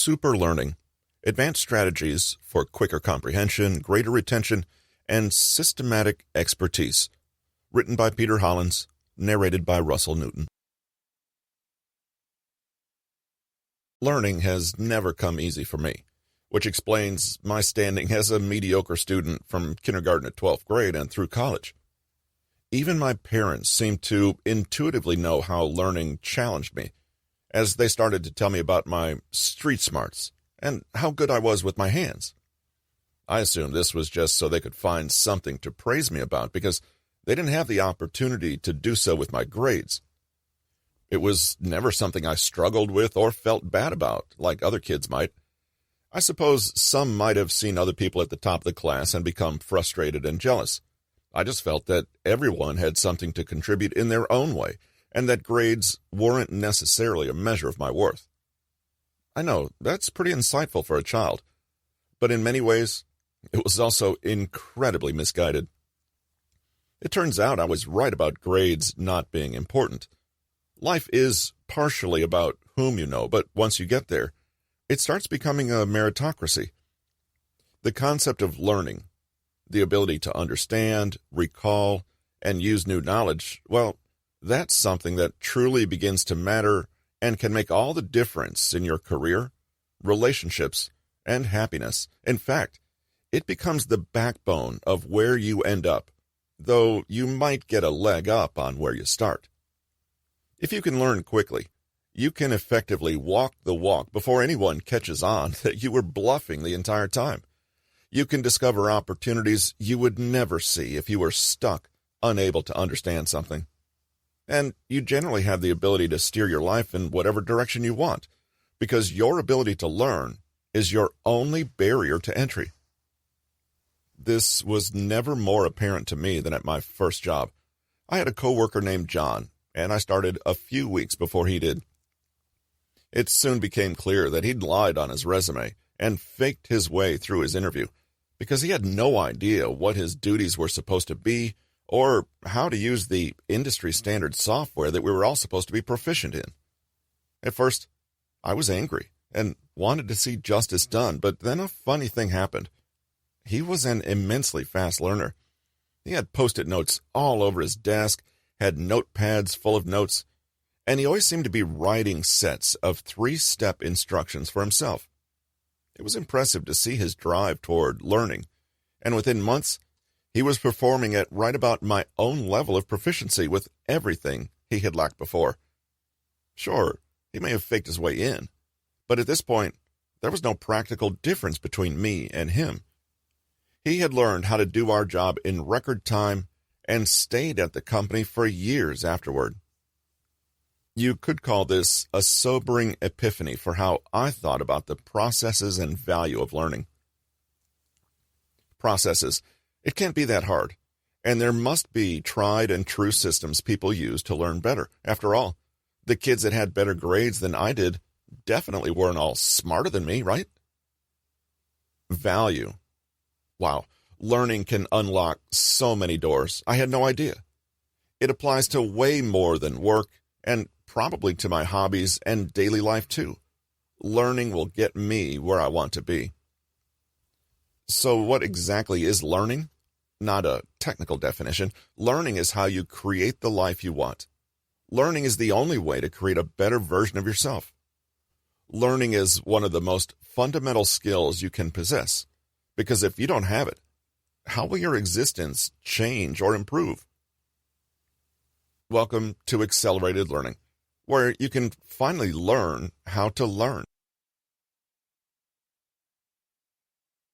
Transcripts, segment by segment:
Super Learning, Advanced Strategies for Quicker Comprehension, Greater Retention, and Systematic Expertise, written by Peter Hollins, narrated by Russell Newton. Learning has never come easy for me, which explains my standing as a mediocre student from kindergarten to 12th grade and through college. Even my parents seemed to intuitively know how learning challenged me, as they started to tell me about my street smarts and how good I was with my hands. I assumed this was just so they could find something to praise me about because they didn't have the opportunity to do so with my grades. It was never something I struggled with or felt bad about, like other kids might. I suppose some might have seen other people at the top of the class and become frustrated and jealous. I just felt that everyone had something to contribute in their own way, and that grades weren't necessarily a measure of my worth. I know, that's pretty insightful for a child, but in many ways, it was also incredibly misguided. It turns out I was right about grades not being important. Life is partially about whom you know, but once you get there, it starts becoming a meritocracy. The concept of learning, the ability to understand, recall, and use new knowledge, well, that's something that truly begins to matter and can make all the difference in your career, relationships, and happiness. In fact, it becomes the backbone of where you end up, though you might get a leg up on where you start. If you can learn quickly, you can effectively walk the walk before anyone catches on that you were bluffing the entire time. You can discover opportunities you would never see if you were stuck, unable to understand something. And you generally have the ability to steer your life in whatever direction you want, because your ability to learn is your only barrier to entry. This was never more apparent to me than at my first job. I had a coworker named John, and I started a few weeks before he did. It soon became clear that he'd lied on his resume and faked his way through his interview, because he had no idea what his duties were supposed to be or how to use the industry-standard software that we were all supposed to be proficient in. At first, I was angry and wanted to see justice done, but then a funny thing happened. He was an immensely fast learner. He had Post-it notes all over his desk, had notepads full of notes, and he always seemed to be writing sets of 3-step instructions for himself. It was impressive to see his drive toward learning, and within months, he was performing at right about my own level of proficiency with everything he had lacked before. Sure, he may have faked his way in, but at this point, there was no practical difference between me and him. He had learned how to do our job in record time and stayed at the company for years afterward. You could call this a sobering epiphany for how I thought about the processes and value of learning. Processes. It can't be that hard, and there must be tried and true systems people use to learn better. After all, the kids that had better grades than I did definitely weren't all smarter than me, right? Value. Wow, learning can unlock so many doors. I had no idea. It applies to way more than work, and probably to my hobbies and daily life too. Learning will get me where I want to be. So what exactly is learning? Not a technical definition. Learning is how you create the life you want. Learning is the only way to create a better version of yourself. Learning is one of the most fundamental skills you can possess, because if you don't have it, how will your existence change or improve? Welcome to Accelerated Learning, where you can finally learn how to learn.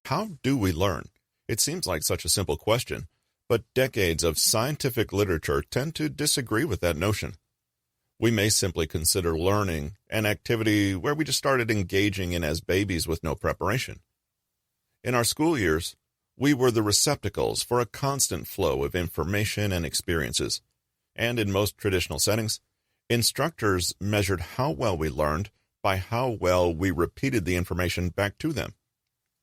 How do we learn? It seems like such a simple question, but decades of scientific literature tend to disagree with that notion. We may simply consider learning an activity where we just started engaging in as babies with no preparation. In our school years, we were the receptacles for a constant flow of information and experiences, and in most traditional settings, instructors measured how well we learned by how well we repeated the information back to them.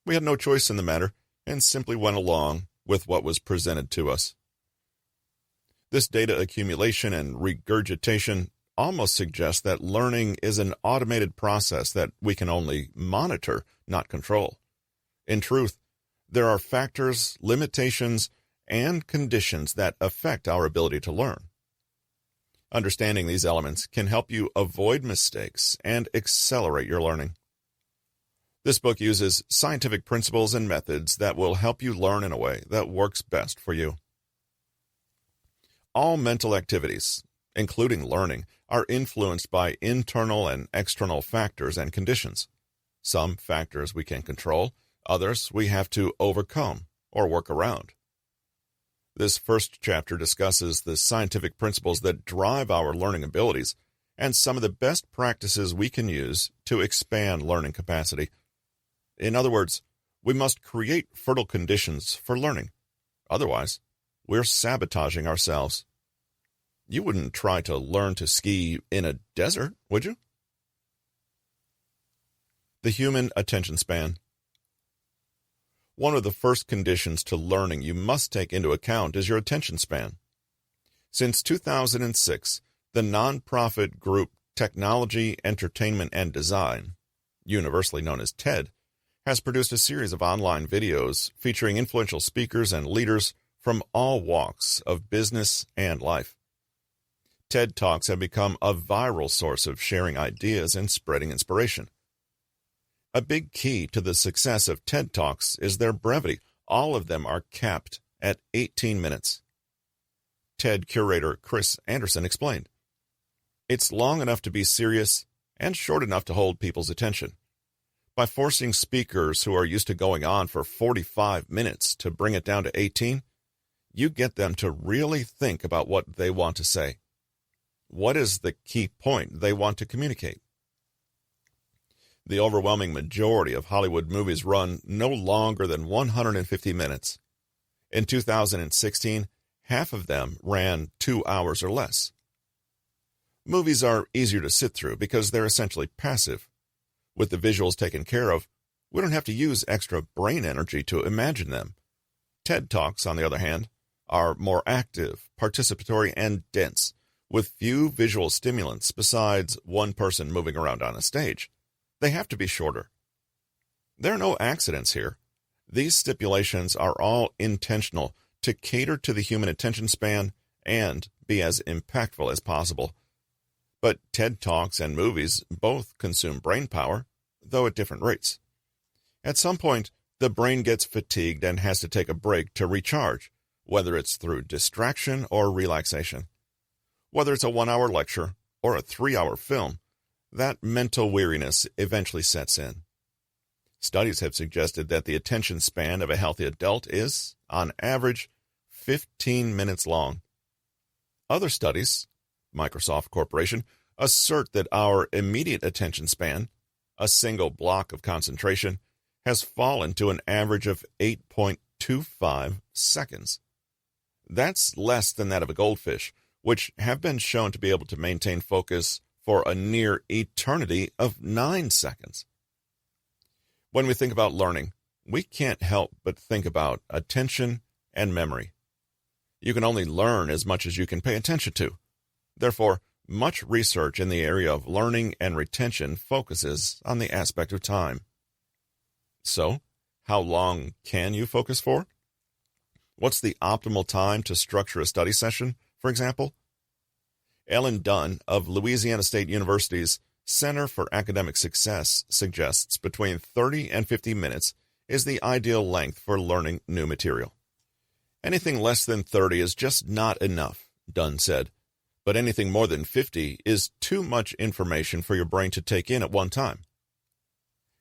We had no choice in the matter and simply went along with what was presented to us. This data accumulation and regurgitation almost suggests that learning is an automated process that we can only monitor, not control. In truth, there are factors, limitations, and conditions that affect our ability to learn. Understanding these elements can help you avoid mistakes and accelerate your learning. This book uses scientific principles and methods that will help you learn in a way that works best for you. All mental activities, including learning, are influenced by internal and external factors and conditions. Some factors we can control, others we have to overcome or work around. This first chapter discusses the scientific principles that drive our learning abilities and some of the best practices we can use to expand learning capacity. In other words, we must create fertile conditions for learning. Otherwise, we're sabotaging ourselves. You wouldn't try to learn to ski in a desert, would you? The human attention span. One of the first conditions to learning you must take into account is your attention span. Since 2006, the nonprofit group Technology, Entertainment, and Design, universally known as TED, has produced a series of online videos featuring influential speakers and leaders from all walks of business and life. TED Talks have become a viral source of sharing ideas and spreading inspiration. A big key to the success of TED Talks is their brevity. All of them are capped at 18 minutes. TED curator Chris Anderson explained, "It's long enough to be serious and short enough to hold people's attention. By forcing speakers who are used to going on for 45 minutes to bring it down to 18, you get them to really think about what they want to say. What is the key point they want to communicate?" The overwhelming majority of Hollywood movies run no longer than 150 minutes. In 2016, half of them ran 2 hours or less. Movies are easier to sit through because they're essentially passive. With the visuals taken care of, we don't have to use extra brain energy to imagine them. TED Talks, on the other hand, are more active, participatory, and dense, with few visual stimulants besides one person moving around on a stage. They have to be shorter. There are no accidents here. These stipulations are all intentional to cater to the human attention span and be as impactful as possible. But TED Talks and movies both consume brain power, though at different rates. At some point, the brain gets fatigued and has to take a break to recharge, whether it's through distraction or relaxation. Whether it's a 1-hour lecture or a 3-hour film, that mental weariness eventually sets in. Studies have suggested that the attention span of a healthy adult is, on average, 15 minutes long. Other studies, Microsoft Corporation, assert that our immediate attention span, a single block of concentration, has fallen to an average of 8.25 seconds. That's less than that of a goldfish, which have been shown to be able to maintain focus for a near eternity of 9 seconds. When we think about learning, we can't help but think about attention and memory. You can only learn as much as you can pay attention to. Therefore, much research in the area of learning and retention focuses on the aspect of time. So, how long can you focus for? What's the optimal time to structure a study session, for example? Ellen Dunn of Louisiana State University's Center for Academic Success suggests between 30 and 50 minutes is the ideal length for learning new material. Anything less than 30 is just not enough, Dunn said, but anything more than 50 is too much information for your brain to take in at one time.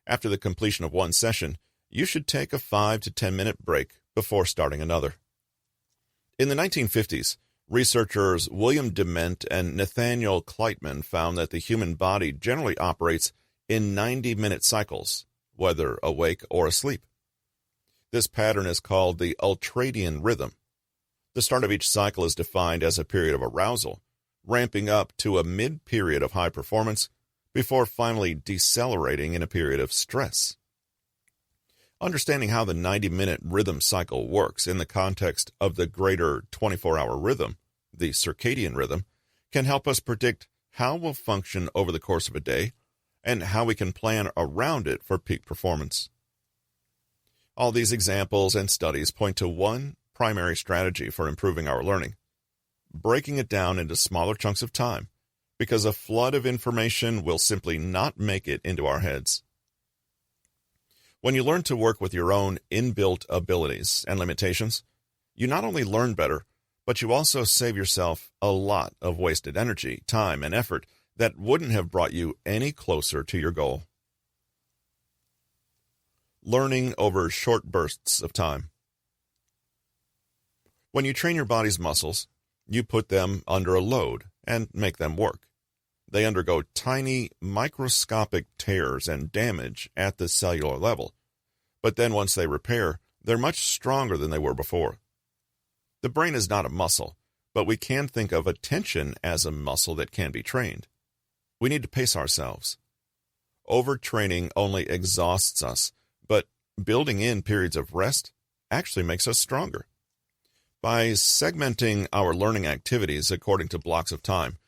After the completion of one session, you should take a 5 to 10 minute break before starting another. In the 1950s, researchers William Dement and Nathaniel Kleitman found that the human body generally operates in 90-minute cycles, whether awake or asleep. This pattern is called the ultradian rhythm. The start of each cycle is defined as a period of arousal, ramping up to a mid-period of high performance before finally decelerating in a period of stress. Understanding how the 90-minute rhythm cycle works in the context of the greater 24-hour rhythm, the circadian rhythm, can help us predict how we'll function over the course of a day and how we can plan around it for peak performance. All these examples and studies point to one primary strategy for improving our learning: breaking it down into smaller chunks of time, because a flood of information will simply not make it into our heads. When you learn to work with your own inbuilt abilities and limitations, you not only learn better, but you also save yourself a lot of wasted energy, time, and effort that wouldn't have brought you any closer to your goal. Learning over short bursts of time. When you train your body's muscles, you put them under a load and make them work. They undergo tiny, microscopic tears and damage at the cellular level. But then once they repair, they're much stronger than they were before. The brain is not a muscle, but we can think of attention as a muscle that can be trained. We need to pace ourselves. Overtraining only exhausts us, but building in periods of rest actually makes us stronger. By segmenting our learning activities according to blocks of time,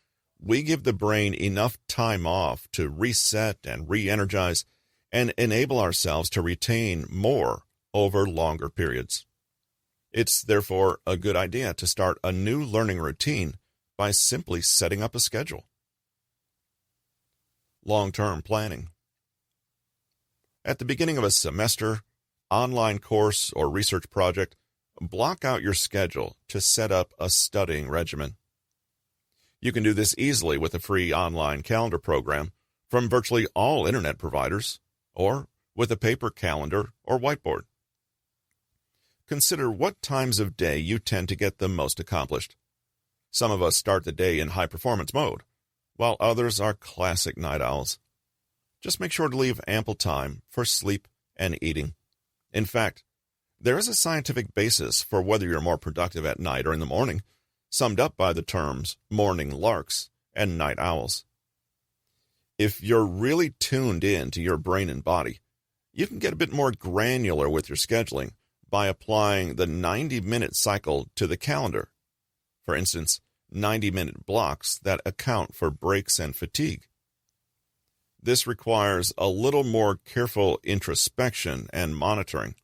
we give the brain enough time off to reset and re-energize and enable ourselves to retain more over longer periods. It's therefore a good idea to start a new learning routine by simply setting up a schedule. Long-term planning. At the beginning of a semester, online course, or research project, block out your schedule to set up a studying regimen. You can do this easily with a free online calendar program from virtually all internet providers, or with a paper calendar or whiteboard. Consider what times of day you tend to get the most accomplished. Some of us start the day in high-performance mode, while others are classic night owls. Just make sure to leave ample time for sleep and eating. In fact, there is a scientific basis for whether you're more productive at night or in the morning, summed up by the terms morning larks and night owls. If you're really tuned in to your brain and body, you can get a bit more granular with your scheduling by applying the 90-minute cycle to the calendar. For instance, 90-minute blocks that account for breaks and fatigue. This requires a little more careful introspection and monitoring.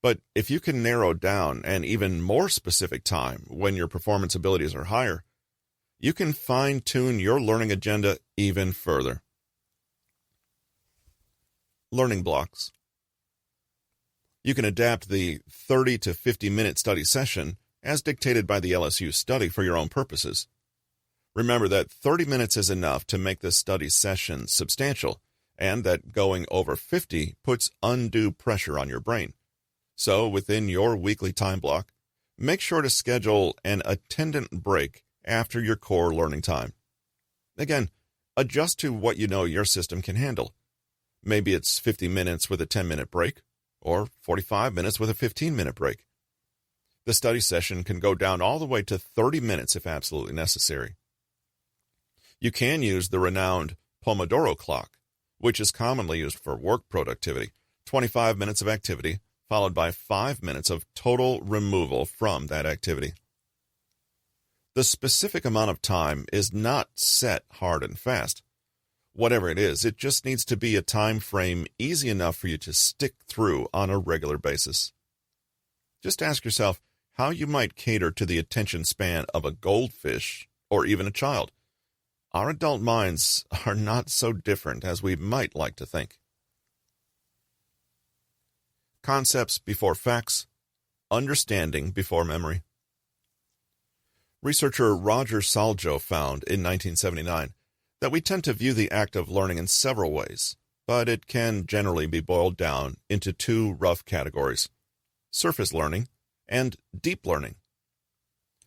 But if you can narrow down an even more specific time when your performance abilities are higher, you can fine-tune your learning agenda even further. Learning blocks. You can adapt the 30 to 50-minute study session as dictated by the LSU study for your own purposes. Remember that 30 minutes is enough to make the study session substantial, and that going over 50 puts undue pressure on your brain. So, within your weekly time block, make sure to schedule an attendant break after your core learning time. Again, adjust to what you know your system can handle. Maybe it's 50 minutes with a 10-minute break, or 45 minutes with a 15-minute break. The study session can go down all the way to 30 minutes if absolutely necessary. You can use the renowned Pomodoro clock, which is commonly used for work productivity, 25 minutes of activity, followed by 5 minutes of total removal from that activity. The specific amount of time is not set hard and fast. Whatever it is, it just needs to be a time frame easy enough for you to stick through on a regular basis. Just ask yourself how you might cater to the attention span of a goldfish or even a child. Our adult minds are not so different as we might like to think. Concepts before facts, understanding before memory. Researcher Roger Saljo found in 1979 that we tend to view the act of learning in several ways, but it can generally be boiled down into two rough categories: surface learning and deep learning.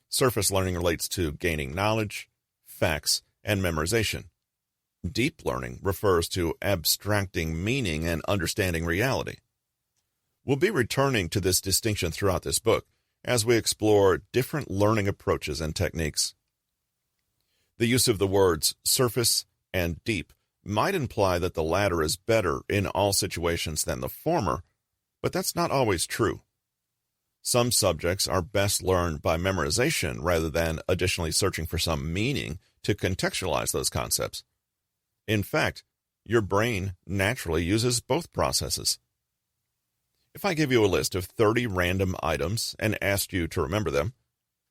Surface learning relates to gaining knowledge, facts, and memorization. Deep learning refers to abstracting meaning and understanding reality. We'll be returning to this distinction throughout this book as we explore different learning approaches and techniques. The use of the words surface and deep might imply that the latter is better in all situations than the former, but that's not always true. Some subjects are best learned by memorization rather than additionally searching for some meaning to contextualize those concepts. In fact, your brain naturally uses both processes. If I give you a list of 30 random items and asked you to remember them,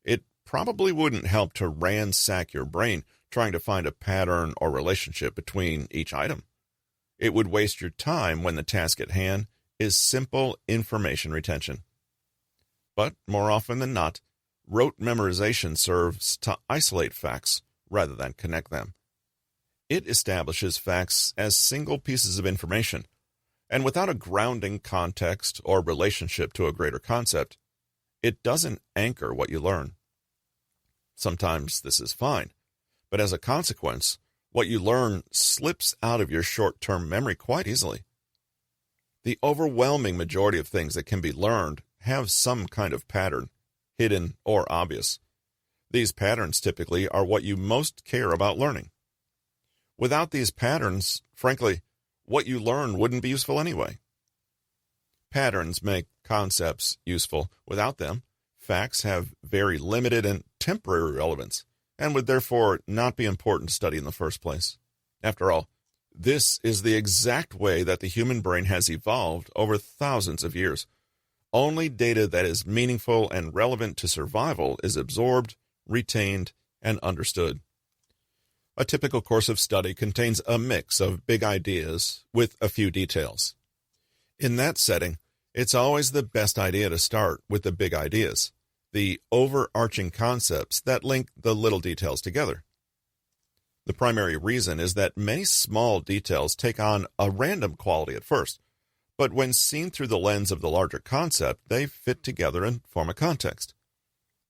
it probably wouldn't help to ransack your brain trying to find a pattern or relationship between each item. It would waste your time when the task at hand is simple information retention. But more often than not, rote memorization serves to isolate facts rather than connect them. It establishes facts as single pieces of information, and without a grounding context or relationship to a greater concept, it doesn't anchor what you learn. Sometimes this is fine, but as a consequence, what you learn slips out of your short-term memory quite easily. The overwhelming majority of things that can be learned have some kind of pattern, hidden or obvious. These patterns typically are what you most care about learning. Without these patterns, frankly, what you learn wouldn't be useful anyway. Patterns make concepts useful. Without them, facts have very limited and temporary relevance, and would therefore not be important to study in the first place. After all, this is the exact way that the human brain has evolved over thousands of years. Only data that is meaningful and relevant to survival is absorbed, retained, and understood. A typical course of study contains a mix of big ideas with a few details. In that setting, it's always the best idea to start with the big ideas, the overarching concepts that link the little details together. The primary reason is that many small details take on a random quality at first, but when seen through the lens of the larger concept, they fit together and form a context.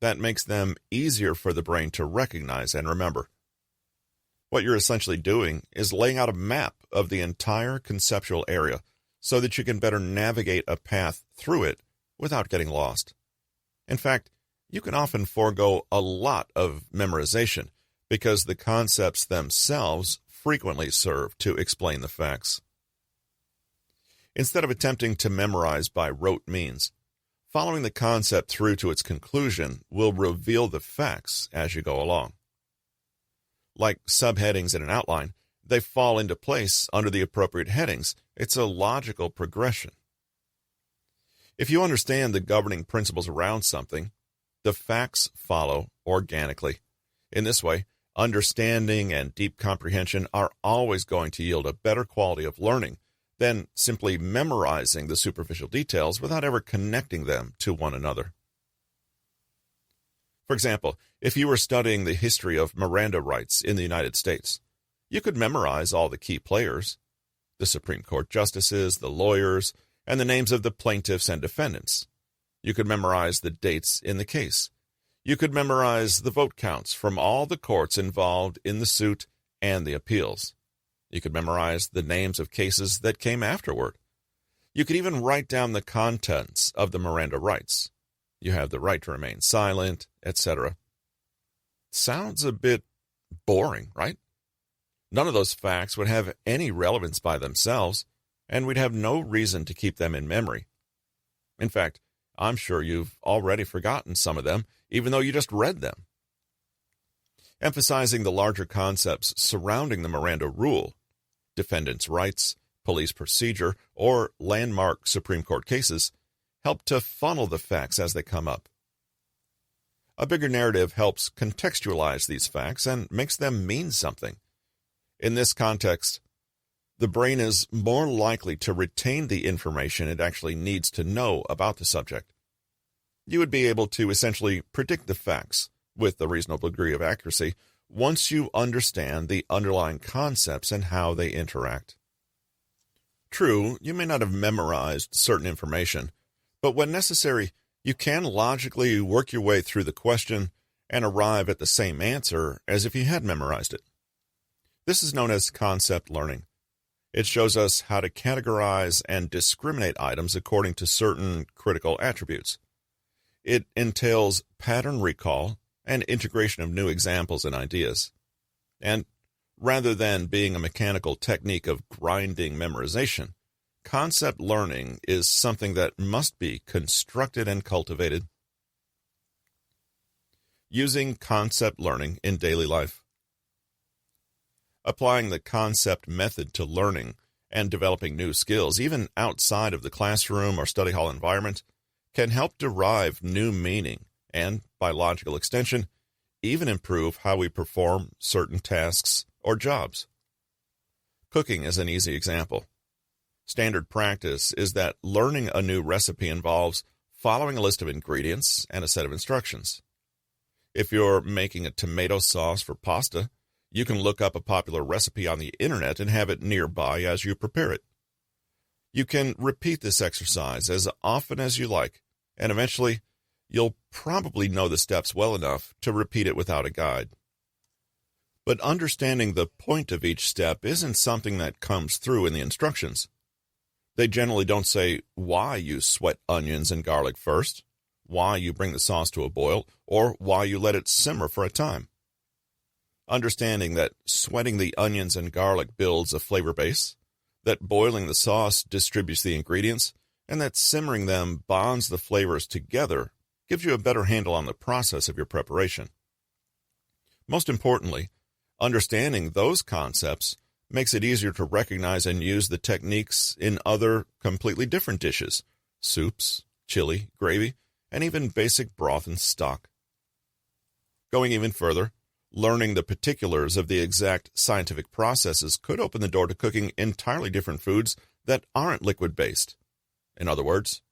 That makes them easier for the brain to recognize and remember. What you're essentially doing is laying out a map of the entire conceptual area so that you can better navigate a path through it without getting lost. In fact, you can often forego a lot of memorization because the concepts themselves frequently serve to explain the facts. Instead of attempting to memorize by rote means, following the concept through to its conclusion will reveal the facts as you go along. Like subheadings in an outline, they fall into place under the appropriate headings. It's a logical progression. If you understand the governing principles around something, the facts follow organically. In this way, understanding and deep comprehension are always going to yield a better quality of learning than simply memorizing the superficial details without ever connecting them to one another. For example, if you were studying the history of Miranda rights in the United States, you could memorize all the key players, the Supreme Court justices, the lawyers, and the names of the plaintiffs and defendants. You could memorize the dates in the case. You could memorize the vote counts from all the courts involved in the suit and the appeals. You could memorize the names of cases that came afterward. You could even write down the contents of the Miranda rights. You have the right to remain silent, etc. Sounds a bit boring, right? None of those facts would have any relevance by themselves, and we'd have no reason to keep them in memory. In fact, I'm sure you've already forgotten some of them, even though you just read them. Emphasizing the larger concepts surrounding the Miranda rule, defendants' rights, police procedure, or landmark Supreme Court cases help to funnel the facts as they come up. A bigger narrative helps contextualize these facts and makes them mean something. In this context, the brain is more likely to retain the information it actually needs to know about the subject. You would be able to essentially predict the facts with a reasonable degree of accuracy once you understand the underlying concepts and how they interact. True, you may not have memorized certain information, but when necessary, you can logically work your way through the question and arrive at the same answer as if you had memorized it. This is known as concept learning. It shows us how to categorize and discriminate items according to certain critical attributes. It entails pattern recall and integration of new examples and ideas. And rather than being a mechanical technique of grinding memorization, concept learning is something that must be constructed and cultivated. Using concept learning in daily life. Applying the concept method to learning and developing new skills, even outside of the classroom or study hall environment, can help derive new meaning and, by logical extension, even improve how we perform certain tasks or jobs. Cooking is an easy example. Standard practice is that learning a new recipe involves following a list of ingredients and a set of instructions. If you're making a tomato sauce for pasta, you can look up a popular recipe on the internet and have it nearby as you prepare it. You can repeat this exercise as often as you like, and eventually you'll probably know the steps well enough to repeat it without a guide. But understanding the point of each step isn't something that comes through in the instructions. They generally don't say why you sweat onions and garlic first, why you bring the sauce to a boil, or why you let it simmer for a time. Understanding that sweating the onions and garlic builds a flavor base, that boiling the sauce distributes the ingredients, and that simmering them bonds the flavors together gives you a better handle on the process of your preparation. Most importantly, understanding those concepts makes it easier to recognize and use the techniques in other completely different dishes, soups, chili, gravy, and even basic broth and stock. Going even further, learning the particulars of the exact scientific processes could open the door to cooking entirely different foods that aren't liquid-based. In other words,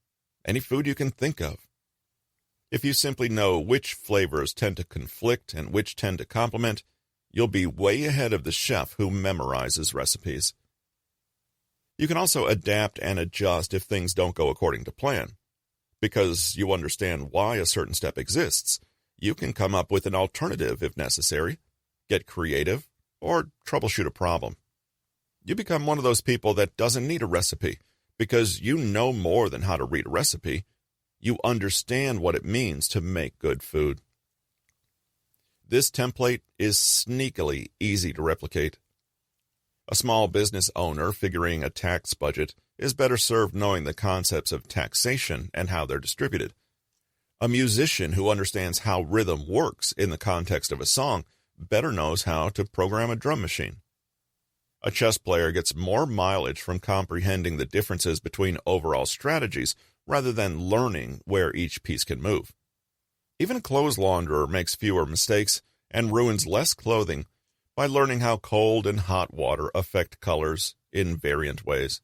any food you can think of. If you simply know which flavors tend to conflict and which tend to complement, you'll be way ahead of the chef who memorizes recipes. You can also adapt and adjust if things don't go according to plan. Because you understand why a certain step exists, you can come up with an alternative if necessary, get creative, or troubleshoot a problem. You become one of those people that doesn't need a recipe because you know more than how to read a recipe. You understand what it means to make good food. This template is sneakily easy to replicate. A small business owner figuring a tax budget is better served knowing the concepts of taxation and how they're distributed. A musician who understands how rhythm works in the context of a song better knows how to program a drum machine. A chess player gets more mileage from comprehending the differences between overall strategies rather than learning where each piece can move. Even a clothes launderer makes fewer mistakes and ruins less clothing by learning how cold and hot water affect colors in variant ways.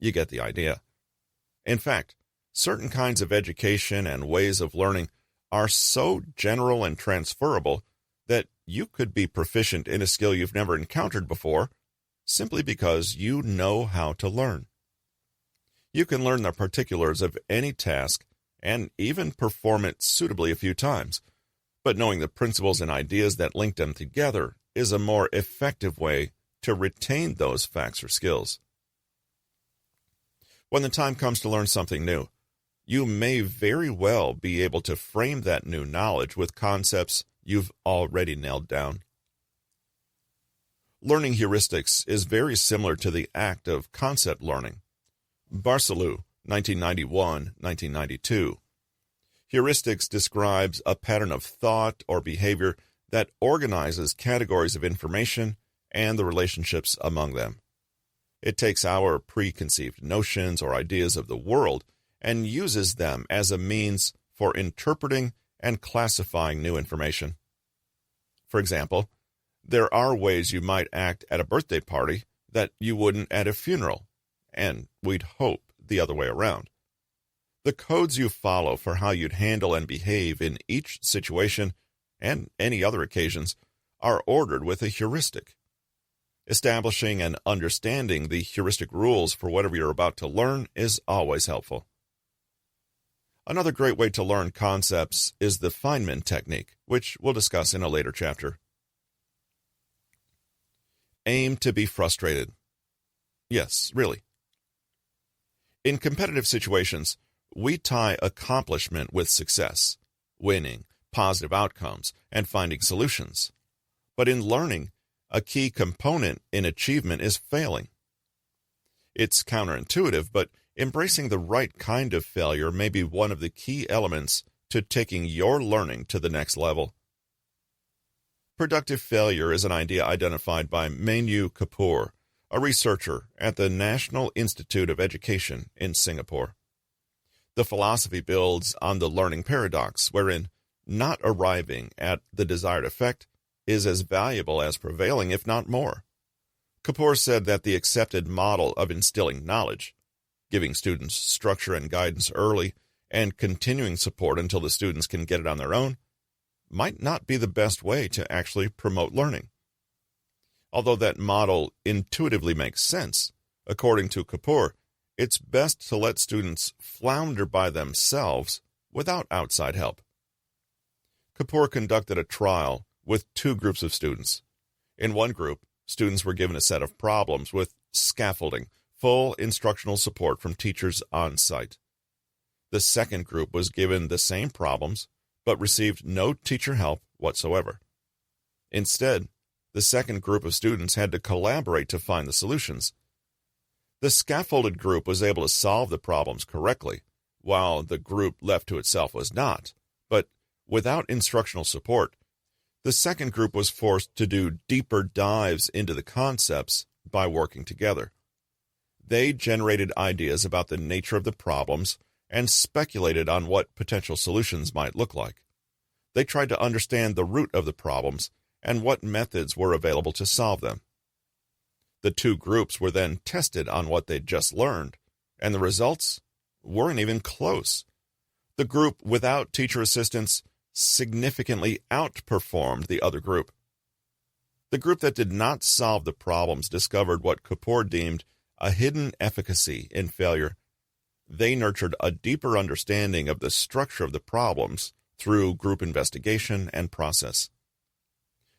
You get the idea. In fact, certain kinds of education and ways of learning are so general and transferable that you could be proficient in a skill you've never encountered before simply because you know how to learn. You can learn the particulars of any task and even perform it suitably a few times, but knowing the principles and ideas that link them together is a more effective way to retain those facts or skills. When the time comes to learn something new, you may very well be able to frame that new knowledge with concepts you've already nailed down. Learning heuristics is very similar to the act of concept learning. Barcelou, 1991-1992. Heuristics describes a pattern of thought or behavior that organizes categories of information and the relationships among them. It takes our preconceived notions or ideas of the world and uses them as a means for interpreting and classifying new information. For example, there are ways you might act at a birthday party that you wouldn't at a funeral, and we'd hope the other way around. The codes you follow for how you'd handle and behave in each situation and any other occasions are ordered with a heuristic. Establishing and understanding the heuristic rules for whatever you're about to learn is always helpful. Another great way to learn concepts is the Feynman technique, which we'll discuss in a later chapter. Aim to be frustrated. Yes, really. In competitive situations, we tie accomplishment with success, winning, positive outcomes, and finding solutions. But in learning, a key component in achievement is failing. It's counterintuitive, but embracing the right kind of failure may be one of the key elements to taking your learning to the next level. Productive failure is an idea identified by Menu Kapoor, a researcher at the National Institute of Education in Singapore. The philosophy builds on the learning paradox, wherein not arriving at the desired effect is as valuable as prevailing, if not more. Kapoor said that the accepted model of instilling knowledge, giving students structure and guidance early, and continuing support until the students can get it on their own, might not be the best way to actually promote learning. Although that model intuitively makes sense, according to Kapoor, it's best to let students flounder by themselves without outside help. Kapoor conducted a trial with two groups of students. In one group, students were given a set of problems with scaffolding, full instructional support from teachers on site. The second group was given the same problems, but received no teacher help whatsoever. Instead, the second group of students had to collaborate to find the solutions. The scaffolded group was able to solve the problems correctly, while the group left to itself was not. But without instructional support, the second group was forced to do deeper dives into the concepts by working together. They generated ideas about the nature of the problems and speculated on what potential solutions might look like. They tried to understand the root of the problems and what methods were available to solve them. The two groups were then tested on what they'd just learned, and the results weren't even close. The group without teacher assistance significantly outperformed the other group. The group that did not solve the problems discovered what Kapoor deemed a hidden efficacy in failure. They nurtured a deeper understanding of the structure of the problems through group investigation and process.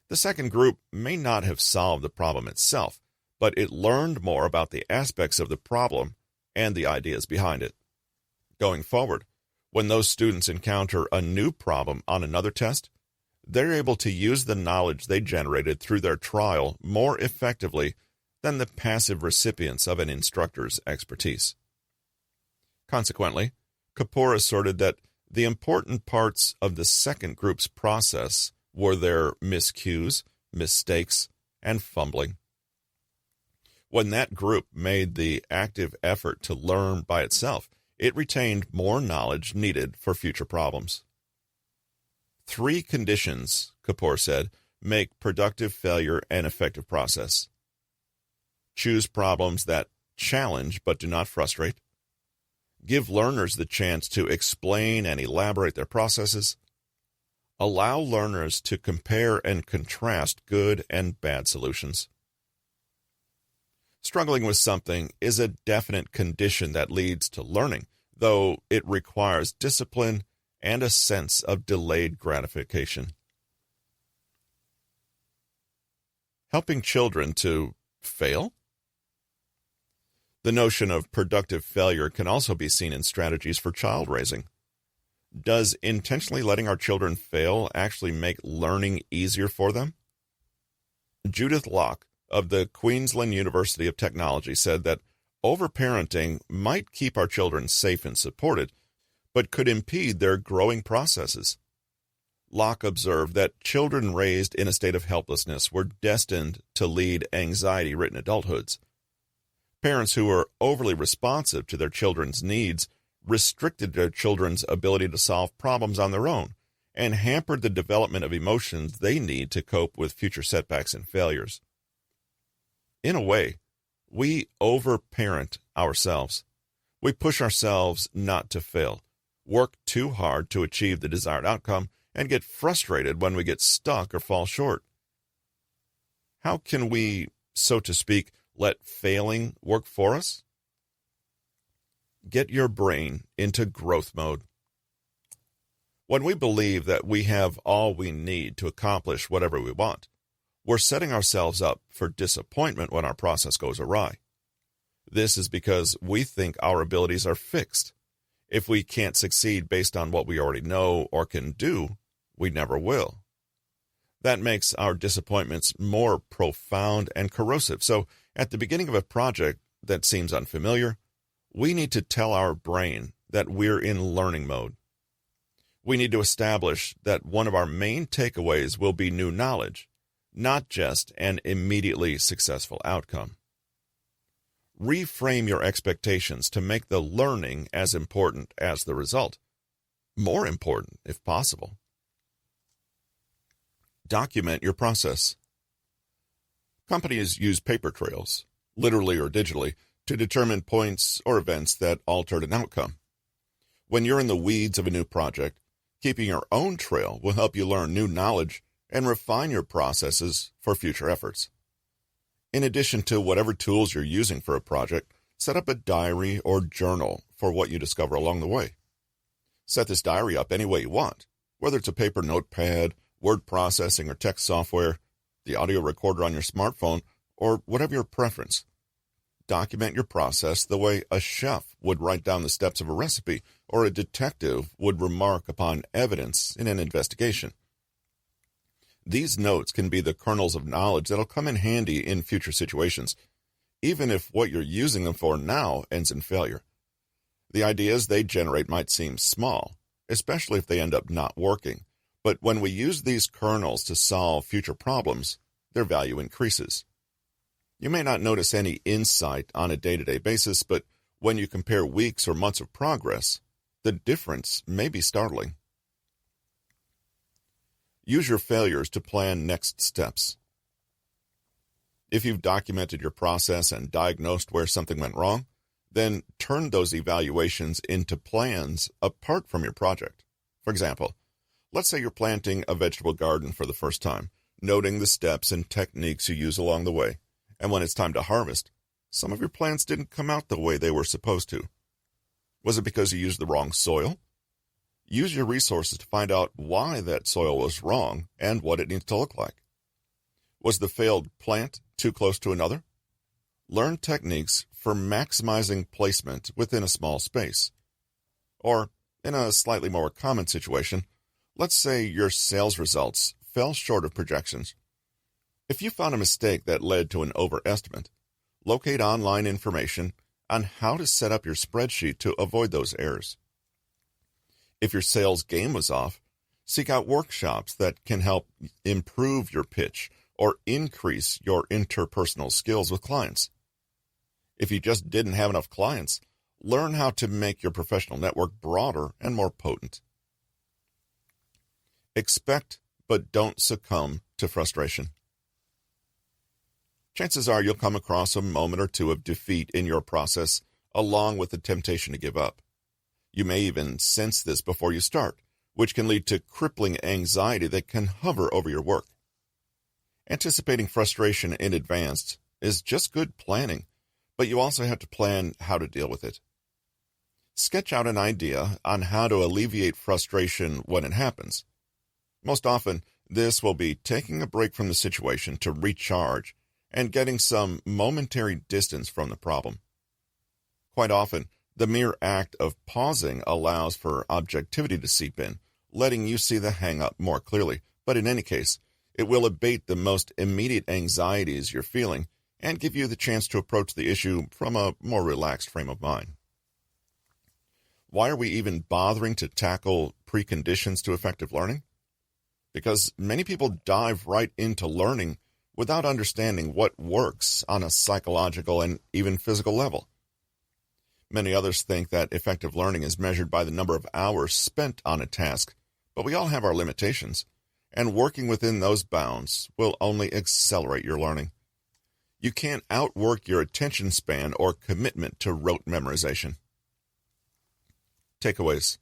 The second group may not have solved the problem itself, but it learned more about the aspects of the problem and the ideas behind it. Going forward, when those students encounter a new problem on another test, they're able to use the knowledge they generated through their trial more effectively than the passive recipients of an instructor's expertise. Consequently, Kapoor asserted that the important parts of the second group's process were their miscues, mistakes, and fumbling. When that group made the active effort to learn by itself, it retained more knowledge needed for future problems. 3 conditions, Kapoor said, make productive failure an effective process. Choose problems that challenge but do not frustrate. Give learners the chance to explain and elaborate their processes. Allow learners to compare and contrast good and bad solutions. Struggling with something is a definite condition that leads to learning, though it requires discipline and a sense of delayed gratification. Helping children to fail? The notion of productive failure can also be seen in strategies for child raising. Does intentionally letting our children fail actually make learning easier for them? Judith Locke of the Queensland University of Technology said that overparenting might keep our children safe and supported, but could impede their growing processes. Locke observed that children raised in a state of helplessness were destined to lead anxiety-ridden adulthoods. Parents who were overly responsive to their children's needs restricted their children's ability to solve problems on their own and hampered the development of emotions they need to cope with future setbacks and failures. In a way, we overparent ourselves. We push ourselves not to fail, work too hard to achieve the desired outcome, and get frustrated when we get stuck or fall short. How can we, so to speak, let failing work for us? Get your brain into growth mode. When we believe that we have all we need to accomplish whatever we want, we're setting ourselves up for disappointment when our process goes awry. This is because we think our abilities are fixed. If we can't succeed based on what we already know or can do, we never will. That makes our disappointments more profound and corrosive. So, at the beginning of a project that seems unfamiliar, we need to tell our brain that we're in learning mode. We need to establish that one of our main takeaways will be new knowledge, not just an immediately successful outcome. Reframe your expectations to make the learning as important as the result. More important, if possible. Document your process. Companies use paper trails, literally or digitally, to determine points or events that altered an outcome. When you're in the weeds of a new project, keeping your own trail will help you learn new knowledge and refine your processes for future efforts. In addition to whatever tools you're using for a project, set up a diary or journal for what you discover along the way. Set this diary up any way you want, whether it's a paper notepad, word processing or text software, the audio recorder on your smartphone, or whatever your preference. Document your process the way a chef would write down the steps of a recipe or a detective would remark upon evidence in an investigation. These notes can be the kernels of knowledge that'll come in handy in future situations, even if what you're using them for now ends in failure. The ideas they generate might seem small, especially if they end up not working, but when we use these kernels to solve future problems, their value increases. You may not notice any insight on a day-to-day basis, but when you compare weeks or months of progress, the difference may be startling. Use your failures to plan next steps. If you've documented your process and diagnosed where something went wrong, then turn those evaluations into plans apart from your project. For example, let's say you're planting a vegetable garden for the first time, noting the steps and techniques you use along the way, and when it's time to harvest, some of your plants didn't come out the way they were supposed to. Was it because you used the wrong soil? Use your resources to find out why that soil was wrong and what it needs to look like. Was the failed plant too close to another? Learn techniques for maximizing placement within a small space. Or, in a slightly more common situation, let's say your sales results fell short of projections. If you found a mistake that led to an overestimate, locate online information on how to set up your spreadsheet to avoid those errors. If your sales game was off, seek out workshops that can help improve your pitch or increase your interpersonal skills with clients. If you just didn't have enough clients, learn how to make your professional network broader and more potent. Expect, but don't succumb to frustration. Chances are you'll come across a moment or two of defeat in your process, along with the temptation to give up. You may even sense this before you start, which can lead to crippling anxiety that can hover over your work. Anticipating frustration in advance is just good planning, but you also have to plan how to deal with it. Sketch out an idea on how to alleviate frustration when it happens. Most often, this will be taking a break from the situation to recharge and getting some momentary distance from the problem. Quite often, the mere act of pausing allows for objectivity to seep in, letting you see the hang-up more clearly. But in any case, it will abate the most immediate anxieties you're feeling and give you the chance to approach the issue from a more relaxed frame of mind. Why are we even bothering to tackle preconditions to effective learning? Because many people dive right into learning without understanding what works on a psychological and even physical level. Many others think that effective learning is measured by the number of hours spent on a task, but we all have our limitations, and working within those bounds will only accelerate your learning. You can't outwork your attention span or commitment to rote memorization. Takeaways.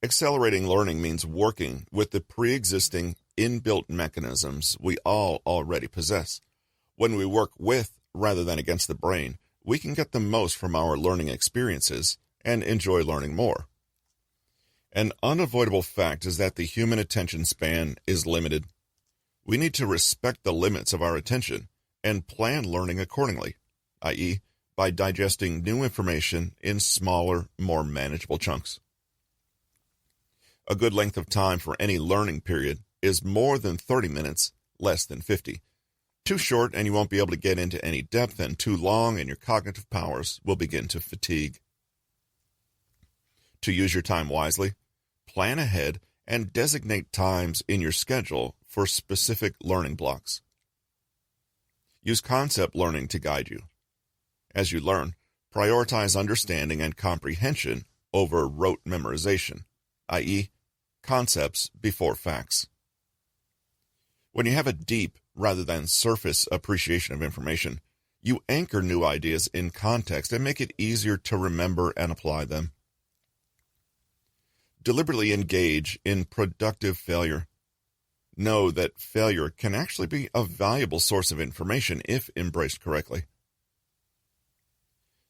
Accelerating learning means working with the pre-existing inbuilt mechanisms we all already possess. When we work with rather than against the brain, we can get the most from our learning experiences and enjoy learning more. An unavoidable fact is that the human attention span is limited. We need to respect the limits of our attention and plan learning accordingly, i.e., by digesting new information in smaller, more manageable chunks. A good length of time for any learning period is more than 30 minutes, less than 50. Too short and you won't be able to get into any depth, and too long and your cognitive powers will begin to fatigue. To use your time wisely, Plan ahead and designate times in your schedule for specific learning blocks. Use concept learning to guide you. As you learn, prioritize understanding and comprehension over rote memorization, i.e., concepts before facts. When you have a deep rather than surface appreciation of information, you anchor new ideas in context and make it easier to remember and apply them. Deliberately engage in productive failure. Know that failure can actually be a valuable source of information if embraced correctly.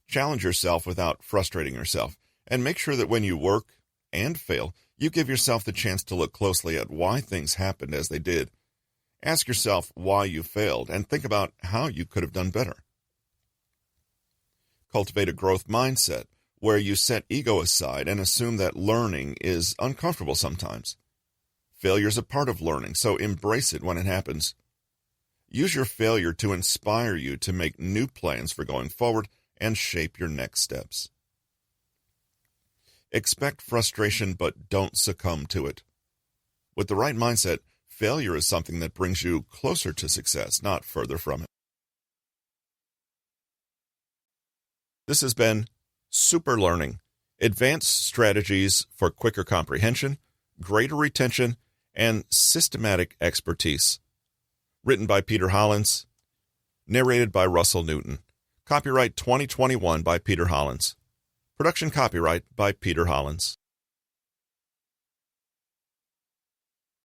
Challenge yourself without frustrating yourself, and make sure that when you work and fail, you give yourself the chance to look closely at why things happened as they did. Ask yourself why you failed and think about how you could have done better. Cultivate a growth mindset where you set ego aside and assume that learning is uncomfortable sometimes. Failure is a part of learning, so embrace it when it happens. Use your failure to inspire you to make new plans for going forward and shape your next steps. Expect frustration, but don't succumb to it. With the right mindset, failure is something that brings you closer to success, not further from it. This has been Super Learning, Advanced Strategies for Quicker Comprehension, Greater Retention, and Systematic Expertise. Written by Peter Hollins. Narrated by Russell Newton. Copyright 2021 by Peter Hollins. Production copyright by Peter Hollins.